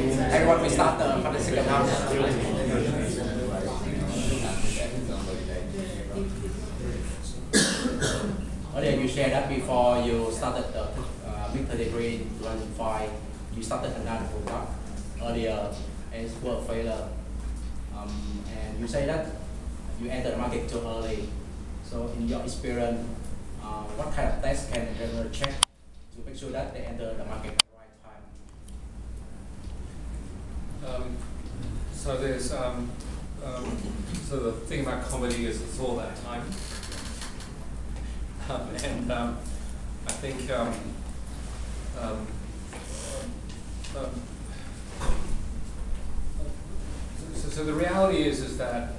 Everyone, we start for the second half. Earlier you shared that before you started the MiG-33 2005, you started another product earlier as work failure. And you say that you entered the market too early. So in your experience, what kind of tests can you check to make sure that they enter the market at the right time? So there's so the thing about comedy is it's all about time, and I think so the reality is that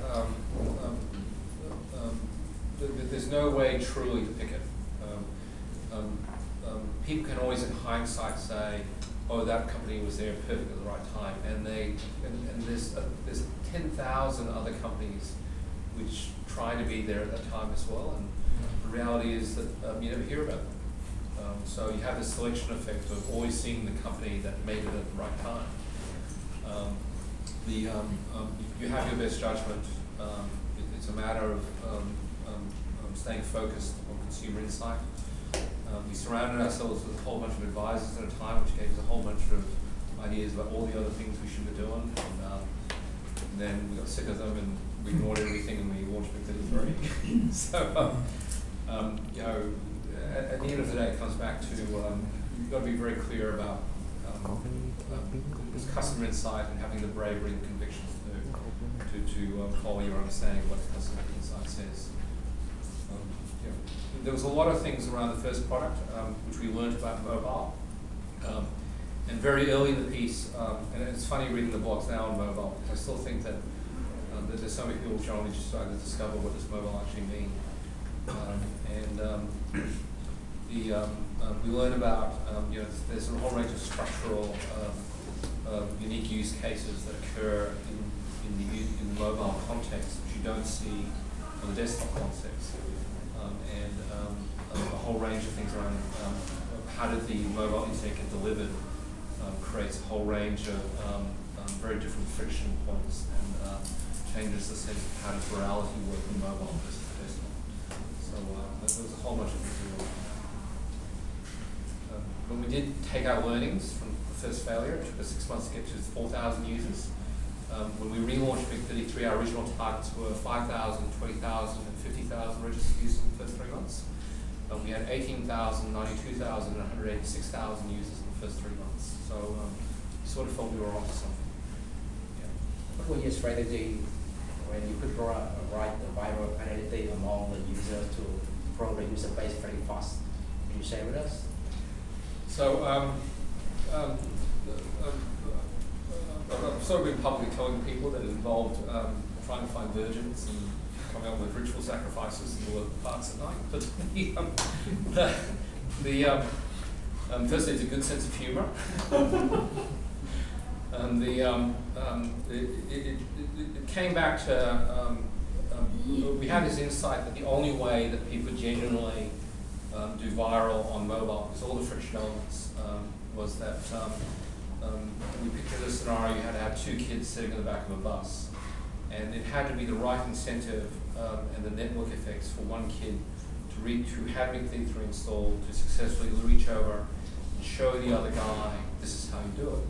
there's no way truly to pick it. People can always, in hindsight, say, "Oh, that company was there perfect at the right time," and there's 10,000 other companies which try to be there at that time as well. And the reality is that you never hear about them. So you have this selection effect of always seeing the company that made it at the right time. You have your best judgment. It's a matter of staying focused on consumer insight. We surrounded ourselves with a whole bunch of advisors at a time, which gave us a whole bunch of ideas about all the other things we should be doing. And then we got sick of them and we ignored everything and we launched MiG-33. So, you know, at the end of the day, it comes back to you've got to be very clear about this customer insight and having the bravery and convictions to follow your understanding of what the customer insight says. You know, there was a lot of things around the first product which we learned about mobile. And very early in the piece, and it's funny reading the blogs now on mobile, I still think that there's so many people generally just trying to discover what does mobile actually mean. We learn about, you know, there's a whole range of structural, unique use cases that occur in the mobile context, which you don't see on the desktop context. A whole range of things around how did the mobile internet get delivered creates a whole range of very different friction points and changes the sense of how does virality work in mobile versus desktop. So there was a whole bunch of things we learned. When we did take our learnings from the first failure, it took us 6 months to get to 4,000 users. When we relaunched MiG-33, our original targets were 5,000, 20,000, and 50,000 registered users in the first 3 months. We had 18,000, 92,000, and 186,000 users in the first 3 months. So we sort of felt we were onto something. Yeah. What was your strategy when you could write the viral identity among the users to grow the user base very fast? Can you share with us? So I've sort of been publicly telling people that it involved trying to find virgins and coming up with ritual sacrifices in the work parts at night. But firstly, it's a good sense of humor. And it came back to we had this insight that the only way that people genuinely do viral on mobile, because all the friction elements, was that we pictured a scenario you had to have 2 kids sitting in the back of a bus. And it had to be the right incentive and the network effects for one kid to have MiG-33 installed, to successfully reach over and show the other guy, this is how you do it.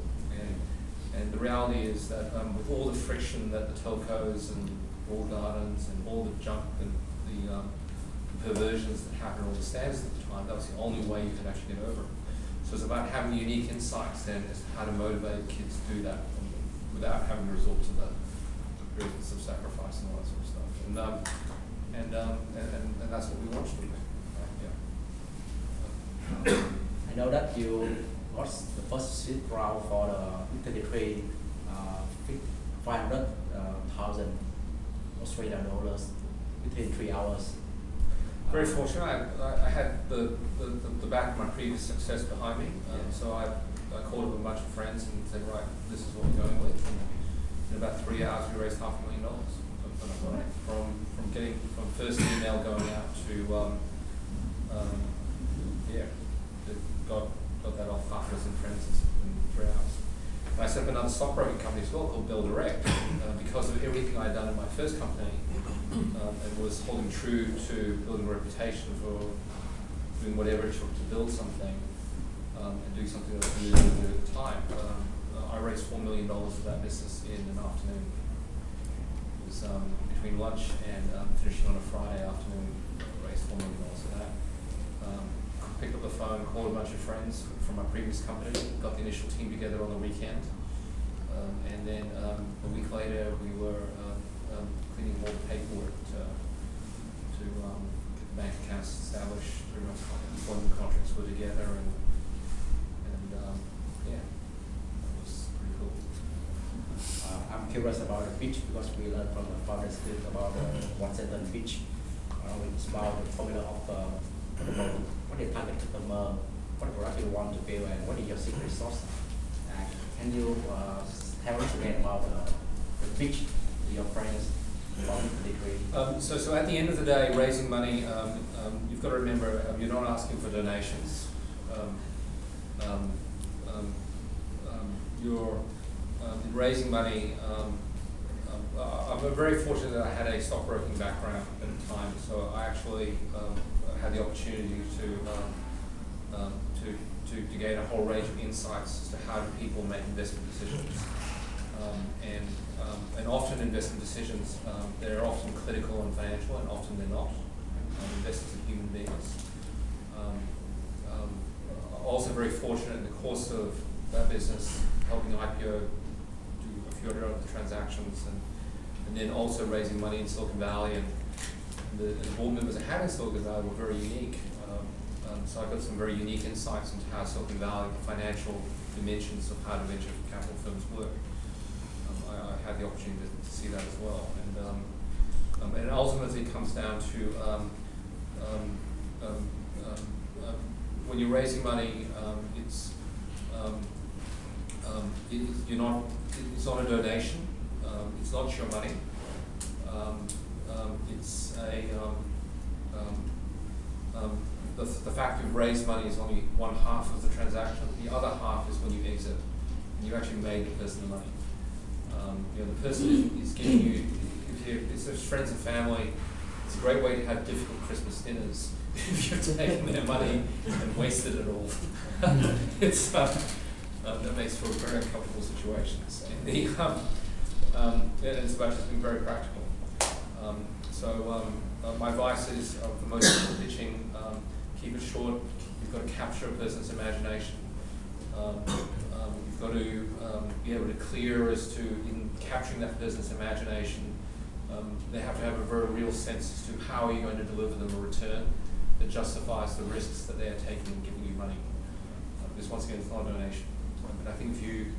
And the reality is that with all the friction that the telcos and walled gardens and all the junk and the perversions that happened, all the standards at the time, that was the only way you could actually get over it. So it's about having unique insights then as to how to motivate kids to do that without having to resort to the grievance of sacrifice and all that sort of stuff. And that's what we launched with. Yeah. I know that you got the first seed round for the MiG-33 $500,000 Australian dollars within 3 hours. Very fortunate. I had the back of my previous success behind me, so I called up a bunch of friends and said, right, this is what we're going with. And in about 3 hours, we raised $500,000 from first email going out to got that off half a dozen friends in 3 hours. I set up another stockbroking company as well called Bell Direct because of everything I had done in my first company and was holding true to building a reputation for doing whatever it took to build something and doing something that was really good at the time. I raised $4 million for that business in an afternoon. It was between lunch and finishing on a Friday afternoon. I raised $4 million for that. Picked up the phone, called a bunch of friends from my previous company, got the initial team together on the weekend, and then a week later we were cleaning all the paperwork to get the bank accounts established, employment contracts were together, and yeah, that was pretty cool. I'm curious about the pitch because we learned from the founders about the one sentence pitch. It's about the formula of what the target customer, what product you want to build, and what is your secret sauce. Can you tell us again about the pitch to your friends about the So at the end of the day, raising money, you've got to remember you're not asking for donations. You're in raising money. I'm very fortunate that I had a stockbroking background at the time, so I actually had the opportunity to gain a whole range of insights as to how do people make investment decisions. And often investment decisions, they're often clinical and financial, and often they're not. Investors are human beings. Also very fortunate in the course of that business, helping IPO do a few other transactions, and then also raising money in Silicon Valley, and the board members I had in Silicon Valley were very unique. So I got some very unique insights into how Silicon Valley, the financial dimensions of how venture capital firms work. I had the opportunity to see that as well, and ultimately it comes down to when you're raising money, it's not a donation. It's not your money. It's the fact you've raised money is only one half of the transaction. The other half is when you exit, and you actually made the person the money. The person is giving you, if it's friends and family, it's a great way to have difficult Christmas dinners if you've taken their money and wasted it all. It's that makes for very uncomfortable situations. And it's about just being very practical. My advice is for most people pitching, keep it short. You've got to capture a person's imagination. You've got to be able to clear as to, in capturing that person's imagination, they have to have a very real sense as to how are you going to deliver them a return that justifies the risks that they are taking in giving you money. Because once again, it's not a donation. But I think if you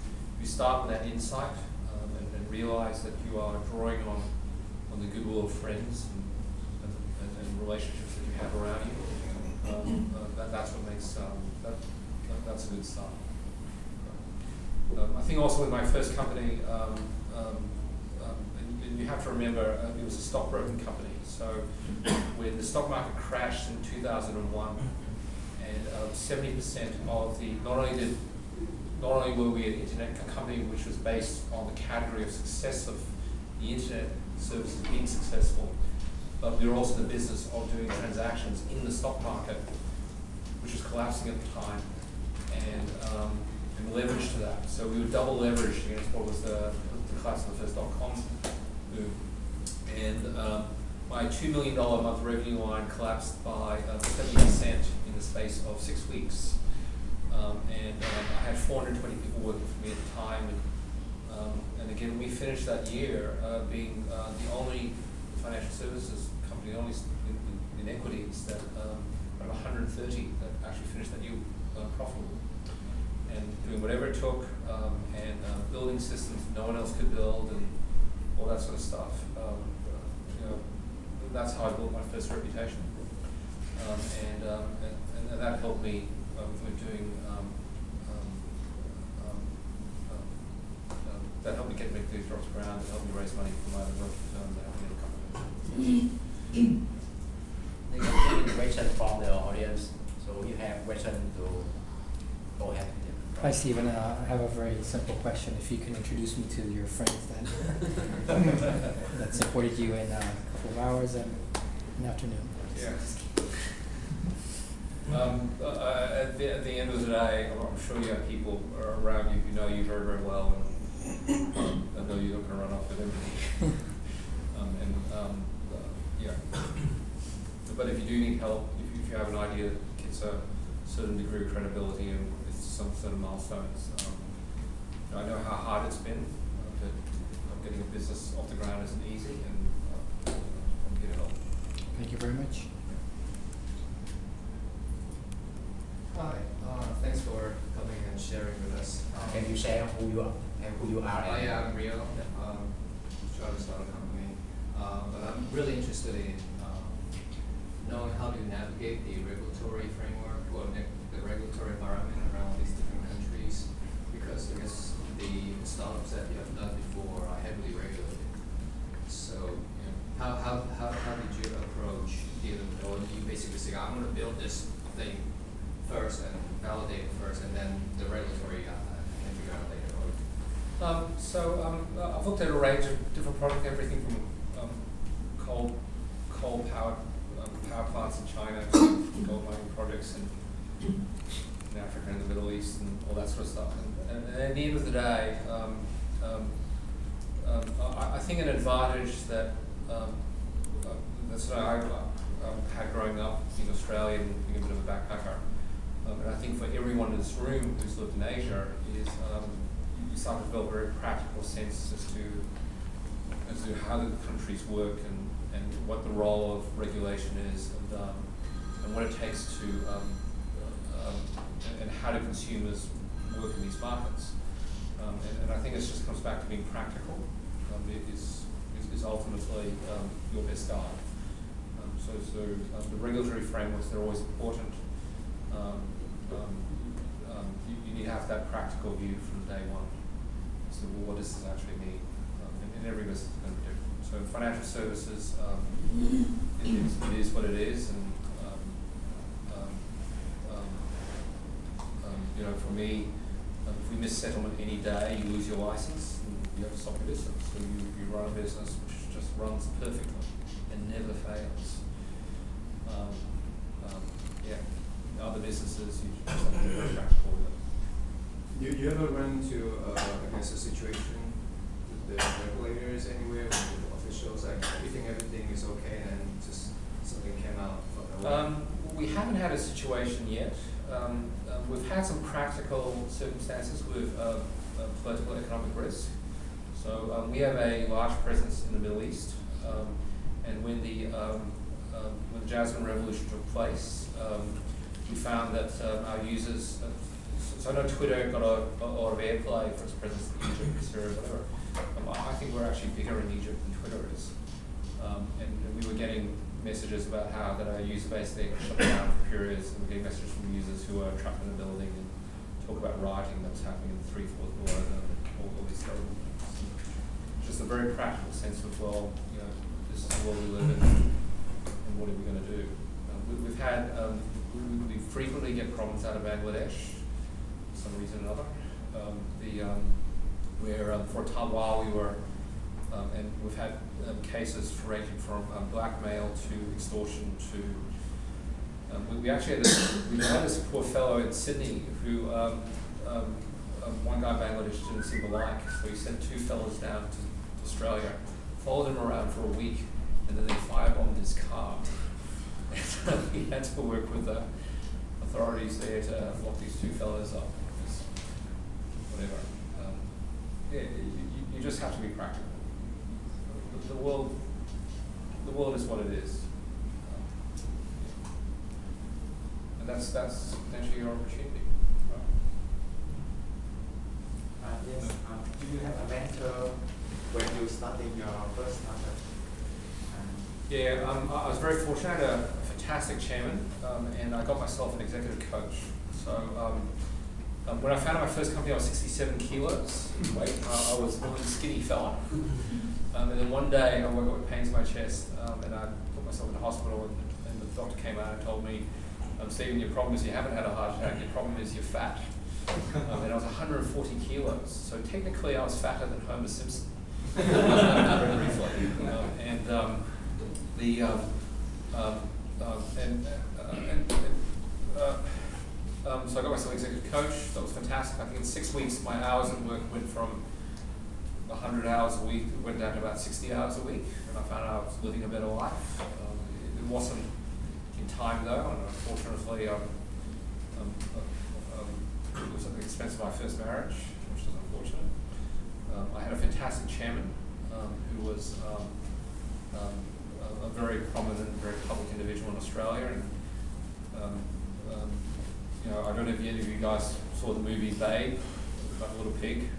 start with that insight and realize that you are drawing on the goodwill of friends and relationships that you have around you, that's what makes that's a good start. I think also with my first company, and you have to remember it was a stockbroking company. So when the stock market crashed in 2001, and 70% of the not only were we an internet company which was based on the category of success of the internet services being successful, but we were also in the business of doing transactions in the stock market, which was collapsing at the time, and leverage to that. So we were double leveraged against what was the collapse of the first .com boom. And my $2 million a month revenue line collapsed by 70% in the space of 6 weeks. I had 420 people working for me at the time. And again, we finished that year being the only financial services company, the only in equities that out of 130 that actually finished that year profitable. And doing whatever it took, and building systems no one else could build, and all that sort of stuff. That's how I built my first reputation, and that helped me with doing. That helped me get these jobs around. It helped me raise money for my other working firms. That helped me They can take question from the audience, so you have question to go ahead. Hi, Stephen. I have a very simple question. If you can introduce me to your friends then that supported you in a couple of hours and an afternoon. Yeah. At the end of the day, I'm sure you have people around you who know you very, very well, and I know you're not going to run off with everything. Yeah. But if you do need help, if you have an idea that gets a certain degree of credibility and it's some sort of milestones, I know how hard it's been, but getting a business off the ground isn't easy, and I'm here to help. Thank you very much. Hi, thanks for coming and sharing with us. Can you share who you are and who you are? I am Rio, trying to start a company, but I'm really interested in knowing how to navigate the regulatory framework or the regulatory environment around these different countries, because I guess the startups that you have done before are heavily regulated. So, how did you approach dealing with, or you basically say, I'm going to build this thing first and validate it first, and then the regulatory can figure out later? I've looked at a range of different products, everything from coal powered power plants in China, gold mining projects in Africa and the Middle East, and all that sort of stuff. And at the end of the day, I think an advantage that that's what I had growing up in Australia and being a bit of a backpacker, and I think for everyone in this room who's lived in Asia, is you start to develop a very practical sense as to how the countries work and what the role of regulation is, and what it takes to and how do consumers work in these markets. And I think it just comes back to being practical. It is ultimately your best guide. The regulatory frameworks, they're always important. You need to have that practical view from day one. So what does this actually mean? And every business is going to be different. So in financial services, it is what it is, and for me, if we miss settlement any day, you lose your license, and you have to stop your business. So you run a business which just runs perfectly and never fails. Other businesses, you just have to be very practical with it. You ever run into, I guess, a situation with the regulators anywhere, with the officials, like everything is okay, and then just something came out from nowhere? We haven't had a situation yet. We've had some practical circumstances with political economic risk. So we have a large presence in the Middle East, and when the Jasmine Revolution took place, we found that our users, so I know Twitter got a lot of airplay for its presence in Egypt, Syria, whatever. I think we're actually bigger in Egypt than Twitter is. And we were getting messages about how that our user base there got shut down for periods, and we're getting messages from users who are trapped in the building and talk about rioting that's happening in the 3/4 world and all these terrible things. Just a very practical sense of, well, this is the world we live in, and what are we going to do? We've had, we frequently get problems out of Bangladesh, for some reason or another. Where for a time while we were, and we've had cases ranging from blackmail to extortion to. We actually had this poor fellow in Sydney who one guy in Bangladesh didn't seem to like, so he sent 2 fellows down to Australia, followed him around for a week, and then they firebombed his car. And so we had to work with the authorities there to lock these 2 fellows up. Whatever. You just have to be practical. The world is what it is, and that's potentially your opportunity. Right? Yes. Do you have a mentor when you started your first startup? Yeah, I was very fortunate. I had a fantastic chairman, and I got myself an executive coach. So when I founded my first company, I was 67 kilos weight. I was a really skinny fella. And then one day I woke up with pains in my chest, and I put myself in the hospital, and the doctor came out and told me, Stephen, your problem is you haven't had a heart attack, your problem is you're fat. And I was 140 kilos, so technically I was fatter than Homer Simpson. Very briefly. And so I got myself executive coach. That was fantastic. I think in 6 weeks my hours at work went from 100 hours a week, went down to about 60 hours a week, and I found out I was living a better life. It wasn't in time though, and unfortunately it was at the expense of my first marriage, which was unfortunate. I had a fantastic chairman who was a very prominent, very public individual in Australia, and you know, I don't know if any of you guys saw the movie Babe, about the little pig,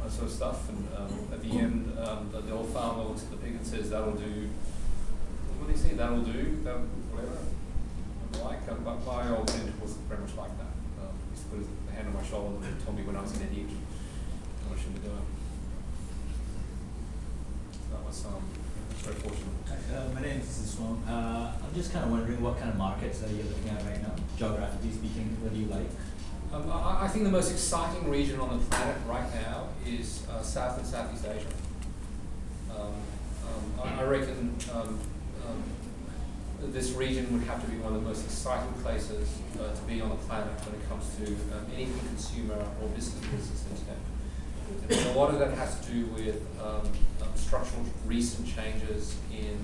that sort of stuff, and at the end, the old farmer looks at the pig and says, "That'll do." What do you say? That'll do. That, whatever. But my old mentor was very much like that. He used to put his hand on my shoulder and told me when I was an idiot what I should be doing. That was very fortunate. My name is Siswam. I'm just kind of wondering what kind of markets are you looking at right now? Geographically speaking, what do you like? I think the most exciting region on the planet right now is South and Southeast Asia. I reckon this region would have to be one of the most exciting places to be on the planet when it comes to anything consumer or business internet. And a lot of that has to do with structural recent changes in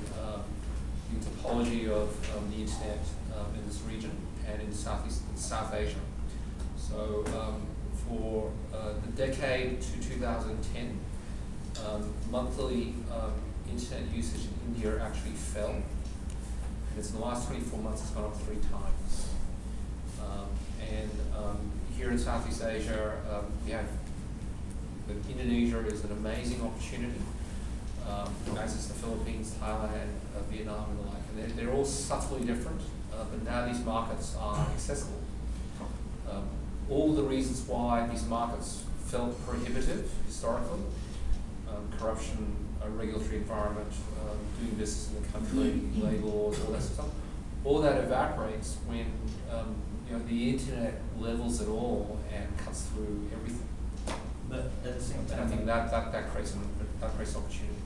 the topology of the internet in this region and in South Asia. So for the decade to 2010, monthly internet usage in India actually fell. And it's in the last 24 months it's gone up 3 times. Here in Southeast Asia, we have Indonesia is an amazing opportunity, as is the Philippines, Thailand, Vietnam, and the like. And they're all subtly different, but now these markets are accessible. All the reasons why these markets felt prohibitive historically, corruption, a regulatory environment, doing business in the country, labor laws, all that stuff, all that evaporates when you know, the internet levels it all and cuts through everything. But at the same And time, I think that creates opportunity.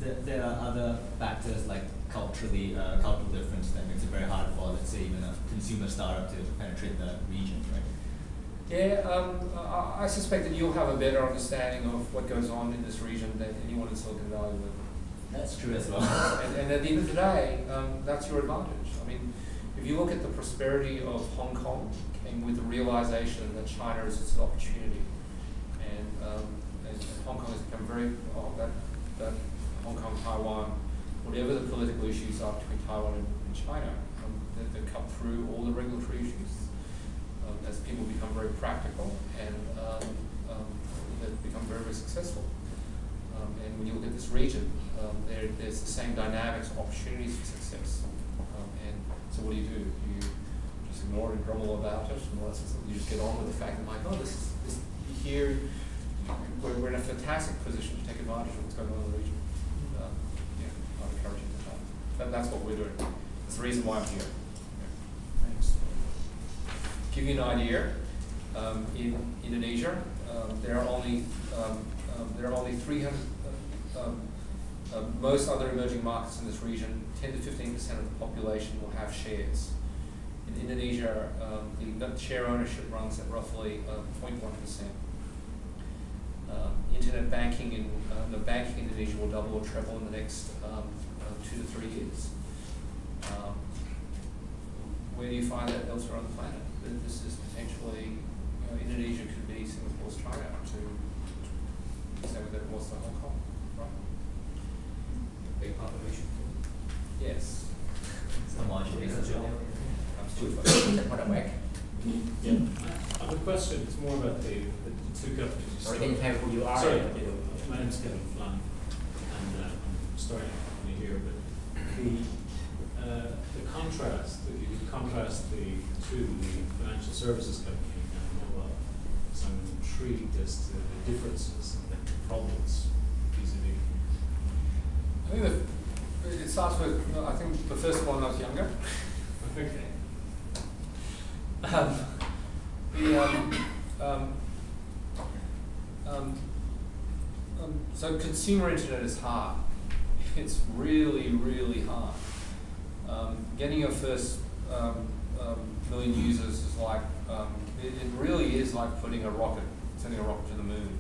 there are other factors like cultural difference that makes it very hard for, let's say, even a consumer startup to penetrate the region, right? Yeah, I suspect that you'll have a better understanding of what goes on in this region than anyone in Silicon Valley would. That's true as well. And at the end of the day, that's your advantage. I mean, if you look at the prosperity of Hong Kong, came with the realization that China is its opportunity. And Hong Kong has become that Hong Kong, Taiwan, whatever the political issues are between Taiwan and China, they've cut through all the regulatory issues as people become very practical and they've become very, very successful. And when you look at this region, there's the same dynamics, opportunities for success. And so what do? You just ignore it and grumble about it, and all that sort of stuff. You just get on with the fact that, like, oh, this here, we're in a fantastic position to take advantage of what's going on in the region. Yeah, I'd encourage you to try. That's what we're doing. That's the reason why I'm here. Thanks. Give you an idea, in Indonesia, there are only 300. Most other emerging markets in this region, 10 to 15% of the population will have shares. In Indonesia, the share ownership runs at roughly 0.1%. Internet banking in Indonesia will double or treble in the next 2 to 3 years. Where do you find that elsewhere on the planet? This is potentially, Indonesia could be Singapore's China to say that it was to Hong Kong, right? Big population. Yes. It's the modulation. Absolutely. What a whack. Yeah, I have a question. It's more about the 2 companies. Sorry, can you tell who you are? Sorry, my name is Kevin Flanagan, and I'm starting a company here. But the contrast, if you could contrast the financial services company and mobile, so I'm intrigued as to the differences and the problems vis-a-vis. I think it starts with, I think the first one when I was younger. Okay. So consumer internet is hard. It's really, really hard. Getting your first million users is like, it really is like sending a rocket to the moon.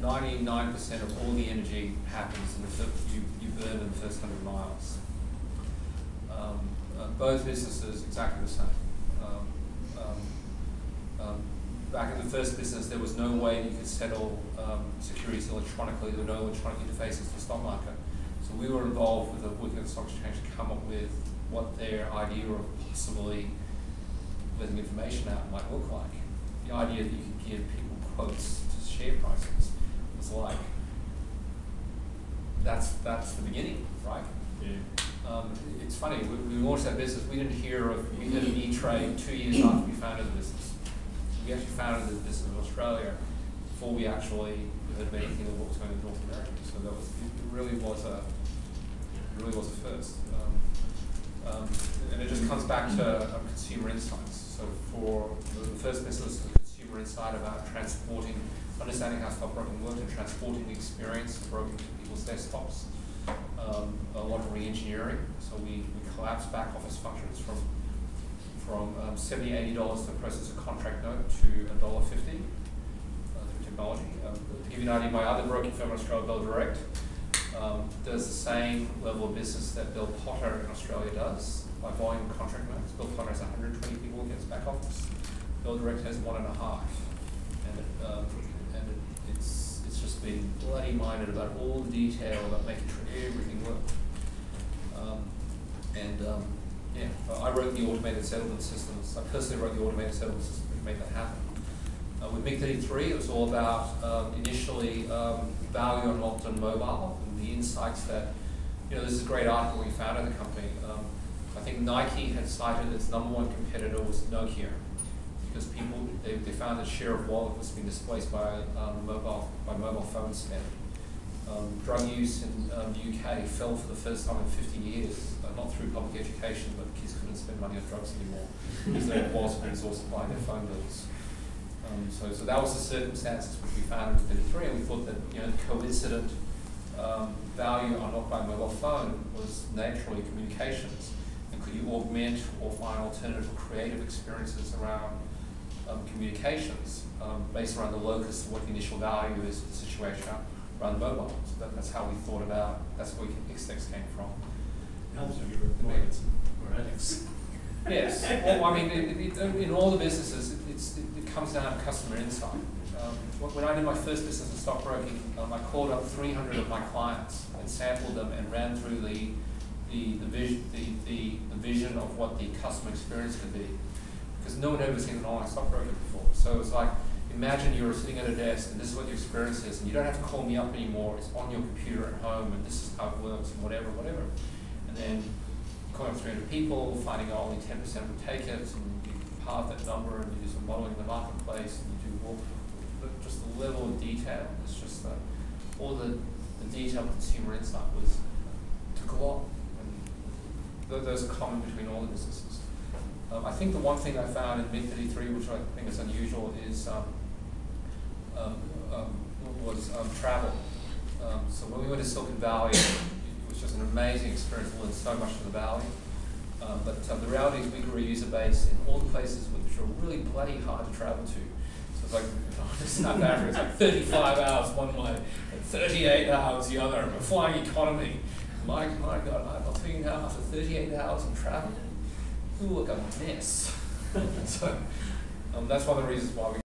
99% of all the energy happens in the you burn in the first 100 miles. Both businesses exactly the same. Back in the first business, there was no way you could settle securities electronically. There were no electronic interfaces to the stock market. So we were involved with working with the stock exchange to come up with what their idea of possibly letting information out might look like. The idea that you could give people quotes to share prices was like, that's the beginning, right? Yeah. It's funny, we launched that business, we heard of E-Trade 2 years after we founded the business. We actually founded the business in Australia before we actually heard of anything of what was going on in North America. So that was, it really was a first. And it just comes back to consumer insights. So for the first business, the consumer insight about understanding how stockbroking worked and transporting the experience of broking to people's desktops. A lot of re-engineering. So we collapsed back office functions from $70, $80 to process a contract note to $1.50 through technology. To give you an idea, my other broking firm in Australia, Bell Direct, does the same level of business that Bell Potter in Australia does by volume of contract notes. Bell Potter has 120 people in its back office. Bell Direct has 1.5. And it's just been bloody minded about all the detail about making sure everything works. I wrote the automated settlement systems. I personally wrote the automated settlement system to make that happen. With MiG-33, it was all about initially value unlocked on mobile and the insights that, this is a great article we founded the company. I think Nike had cited its #1 competitor was Nokia, because they found that share of wallet was being displaced by mobile phone spend. Drug use in the UK fell for the first time in 50 years, not through public education, but kids couldn't spend money on drugs anymore because their wallets were exhausted by their phone bills. So that was the circumstances which we found in 33, and we thought that the coincident value unlocked by mobile phone was naturally communications, and could you augment or find alternative creative experiences around communications based around the locus of what the initial value is of the situation around mobile. So that's how we thought about, that's where Xtex came from. It helps if you're employed or ethics. Yes, well, I mean, in all the businesses, it comes down to customer insight. When I did my first business in stockbroking, I called up 300 of my clients and sampled them and ran through the vision of what the customer experience could be, because no one had ever seen an online stockbroker before. So it's like, imagine you're sitting at a desk and this is what your experience is, and you don't have to call me up anymore. It's on your computer at home, and this is how it works, and whatever. And then calling up 300 people, finding out only 10% would take it, and you halve that number, and you do some modeling in the marketplace, and you do just the level of detail. It's just all the detailed consumer insight took a lot, and those are common between all the businesses. I think the one thing I found in MiG-33, which I think is unusual, is travel. So when we went to Silicon Valley, it was just an amazing experience. We learned so much from the Valley. But the reality is we grew a user base in all the places which are really bloody hard to travel to. So it's like, South Africa, it's like 35 hours one way, and 38 hours the other, and we're flying economy. My God, I'll tell you now, after 38 hours of travel, ooh, look, a mess. So that's one of the reasons why we